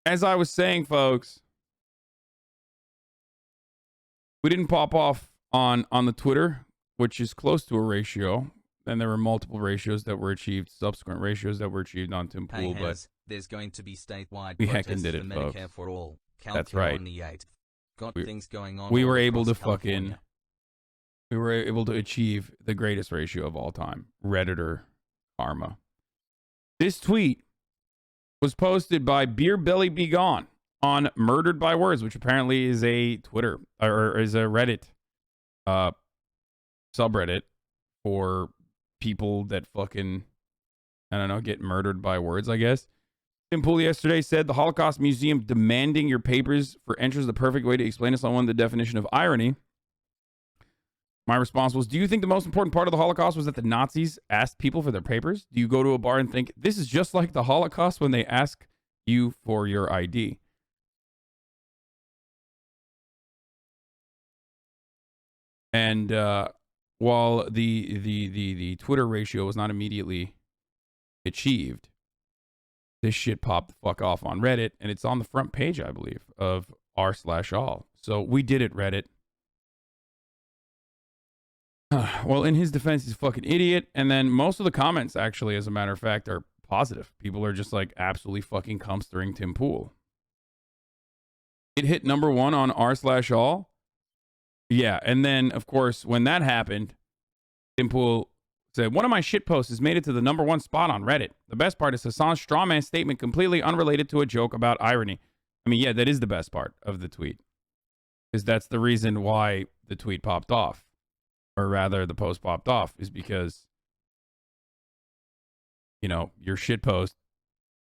as I was saying, folks, we didn't pop off on the Twitter, which is close to a ratio. Then there were multiple ratios that were achieved, subsequent ratios that were achieved on Tim Pool, but there's going to be statewide we protests heckin' did it, for folks. Medicare for all. That's right. On the 8th. Got things going on. We were able to fucking. We were able to achieve the greatest ratio of all time. Redditor karma. This tweet was posted by Beer Belly Be Gone on Murdered by Words, which apparently is a Twitter or is a Reddit subreddit for people that fucking, I don't know, get murdered by words, I guess. Tim Pool yesterday said the Holocaust Museum demanding your papers for entrance is the perfect way to explain to someone the definition of irony. My response was, do you think the most important part of the Holocaust was that the Nazis asked people for their papers? Do you go to a bar and think, this is just like the Holocaust when they ask you for your ID? And while the Twitter ratio was not immediately achieved, this shit popped the fuck off on Reddit, and it's on the front page, I believe, of r/all. So we did it, Reddit. Well, in his defense, he's a fucking idiot. And then most of the comments, actually, as a matter of fact, are positive. People are just like absolutely fucking comstering Tim Pool. It hit #1 on r/all. Yeah, and then, of course, when that happened, Tim Pool said, one of my shit posts has made it to the #1 spot on Reddit. The best part is Hasan's strawman statement completely unrelated to a joke about irony. I mean, yeah, that is the best part of the tweet. Because that's the reason why the tweet popped off. Or rather, the post popped off is because, you know, your shit post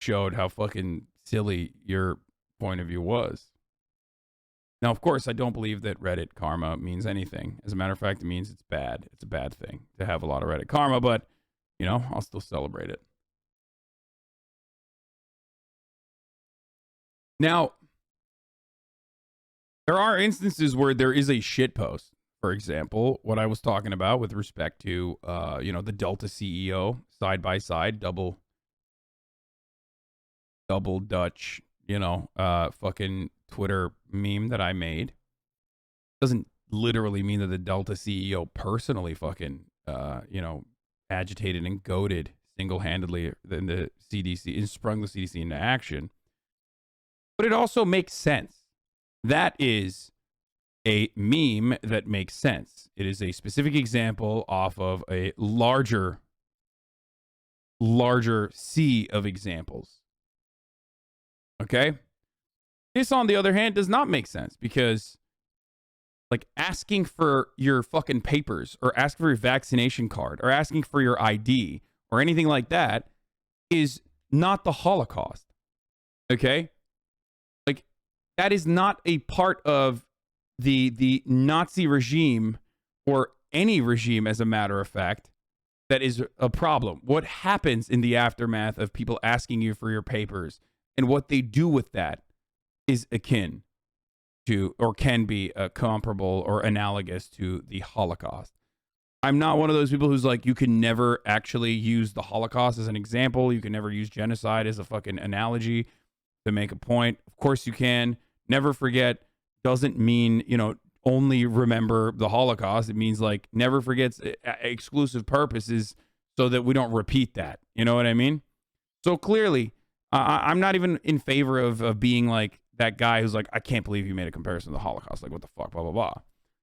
showed how fucking silly your point of view was. Now, of course, I don't believe that Reddit karma means anything. As a matter of fact, it means it's bad. It's a bad thing to have a lot of Reddit karma, but, you know, I'll still celebrate it. Now, there are instances where there is a shit post. For example, what I was talking about with respect to, you know, the Delta CEO side by side, double Dutch, you know, fucking Twitter meme that I made. Doesn't literally mean that the Delta CEO personally fucking, you know, agitated and goaded single-handedly in the CDC and sprung the CDC into action. But it also makes sense. That is a meme that makes sense. It is a specific example off of a larger sea of examples. Okay? This, on the other hand, does not make sense because, like, asking for your fucking papers or asking for your vaccination card or asking for your ID or anything like that is not the Holocaust. Okay? Like, that is not a part of the Nazi regime or any regime, as a matter of fact, that is a problem. What happens in the aftermath of people asking you for your papers and what they do with that is akin to, or can be comparable or analogous to, the Holocaust. I'm not one of those people who's like, you can never actually use the Holocaust as an example. You can never use genocide as a fucking analogy to make a point. Of course you can. Never forget doesn't mean, you know, only remember the Holocaust. It means, like, never forget's exclusive purpose is so that we don't repeat that. You know what I mean? So clearly, I'm not even in favor of being like that guy who's like, I can't believe you made a comparison to the Holocaust. Like, what the fuck, blah, blah, blah.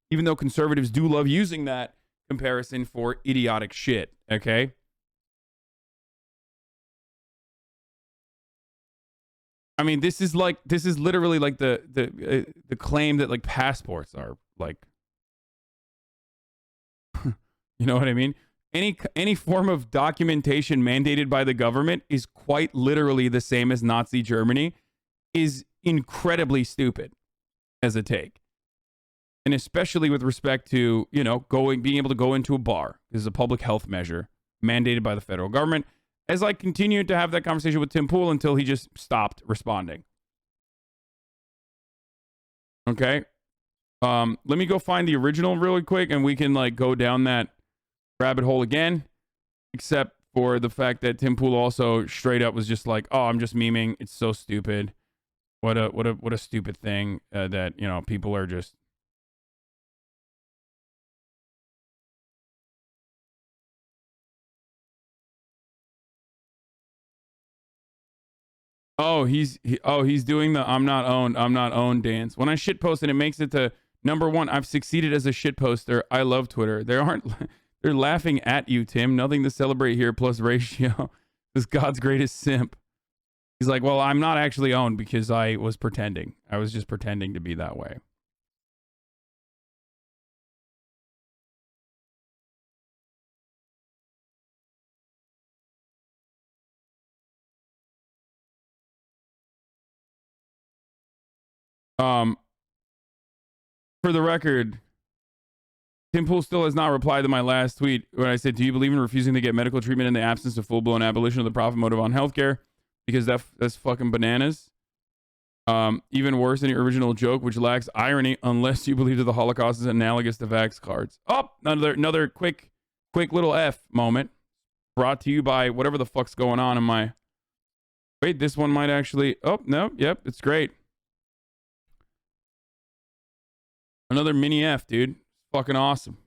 Even though conservatives do love using that comparison for idiotic shit, okay? I mean, this is literally like the claim that, like, passports are like, you know what I mean? Any form of documentation mandated by the government is quite literally the same as Nazi Germany, is incredibly stupid as a take. And especially with respect to, you know, being able to go into a bar. This is a public health measure mandated by the federal government. As I continued to have that conversation with Tim Pool until he just stopped responding. Okay. Let me go find the original really quick and we can, like, go down that rabbit hole again. Except for the fact that Tim Pool also straight up was just like, oh, I'm just memeing. It's so stupid. what a stupid thing that, you know, people are just. Oh, he's doing the I'm not owned dance. When I shit post and it makes it to number 1, I've succeeded as a shit poster. I love Twitter. They're laughing at you, Tim. Nothing to celebrate here plus ratio. This God's greatest simp. He's like, well, I'm not actually owned because I was pretending. I was just pretending to be that way. Um, for the record, Tim Pool still has not replied to my last tweet when I said, do you believe in refusing to get medical treatment in the absence of full-blown abolition of the profit motive on healthcare? Because that's fucking bananas. Even worse than the original joke, which lacks irony unless you believe that the Holocaust is analogous to vax cards. Oh, another quick little F moment brought to you by whatever the fuck's going on in my... Wait, this one might actually... Oh, no, yep, it's great. Another mini F, dude. Fucking awesome.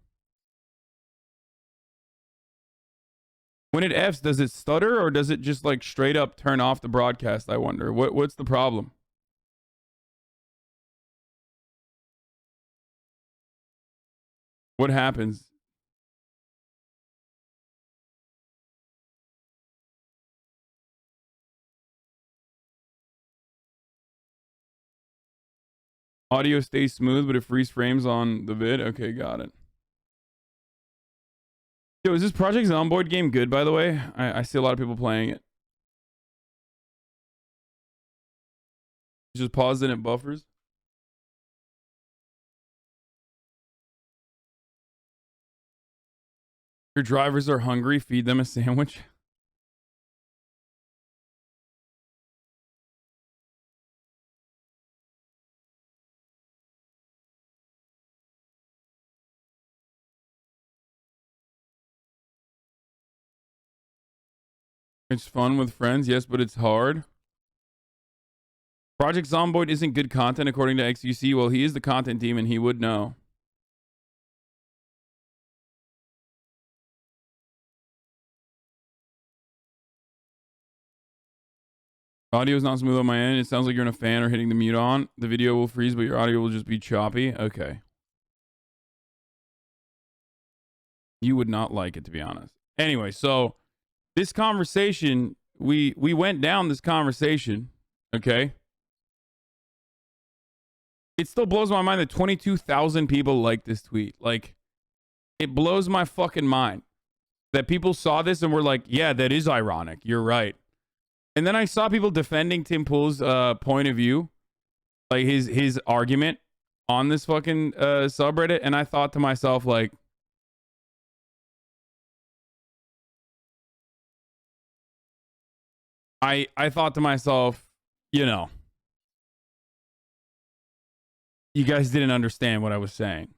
When it Fs, does it stutter or does it just like straight up turn off the broadcast? I wonder. What's the problem? What happens? Audio stays smooth, but it freeze frames on the vid. Okay, got it. Yo, is this Project Zomboid game good, by the way? I see a lot of people playing it. Just pause it and it buffers. Your drivers are hungry, feed them a sandwich. It's fun with friends, yes, but it's hard. Project Zomboid isn't good content according to XUC. Well, he is the content team and he would know. Audio is not smooth on my end. It sounds like you're in a fan or hitting the mute on. The video will freeze, but your audio will just be choppy. Okay. You would not like it, to be honest. Anyway, so this conversation, we went down this conversation, okay? It still blows my mind that 22,000 people liked this tweet. Like, it blows my fucking mind that people saw this and were like, yeah, that is ironic. You're right. And then I saw people defending Tim Pool's point of view, like his argument on this fucking subreddit, and I thought to myself, like, I thought to myself, you know, you guys didn't understand what I was saying.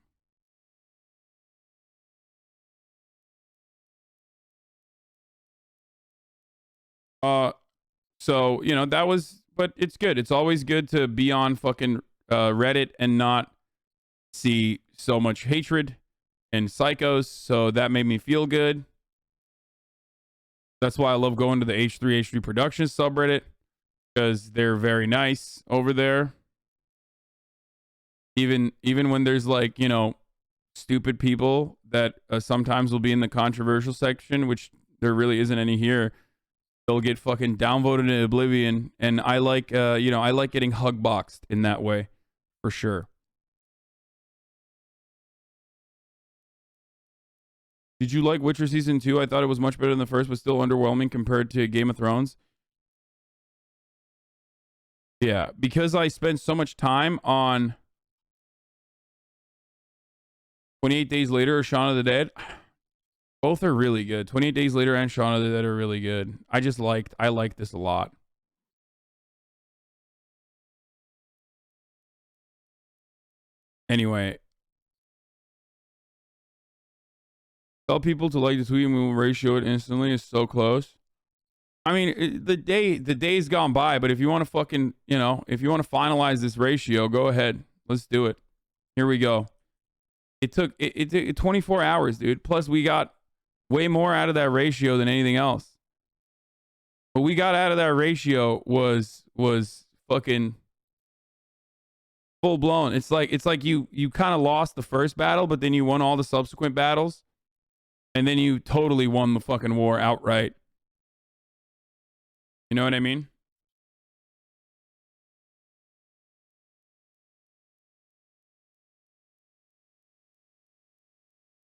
So, you know, that was, but it's good. It's always good to be on fucking Reddit and not see so much hatred and psychos. So that made me feel good. That's why I love going to the H3 Productions subreddit, because they're very nice over there. Even when there's like, you know, stupid people that sometimes will be in the controversial section, which there really isn't any here. They'll get fucking downvoted in oblivion, and I like, you know, I like getting hug boxed in that way, for sure. Did you like Witcher Season 2? I thought it was much better than the first, but still underwhelming compared to Game of Thrones. Yeah, because I spent so much time on 28 Days Later or Shaun of the Dead. Both are really good. 28 Days Later and Shaun of the Dead are really good. I liked this a lot. Anyway, tell people to like the tweet and we will ratio it instantly. It's so close. I mean, the day's gone by, but if you want to fucking, if you want to finalize this ratio, go ahead. Let's do it. Here we go. It took 24 hours, dude. Plus, we got way more out of that ratio than anything else. What we got out of that ratio was fucking full blown. It's like you kind of lost the first battle, but then you won all the subsequent battles, and then you totally won the fucking war outright. You know what I mean?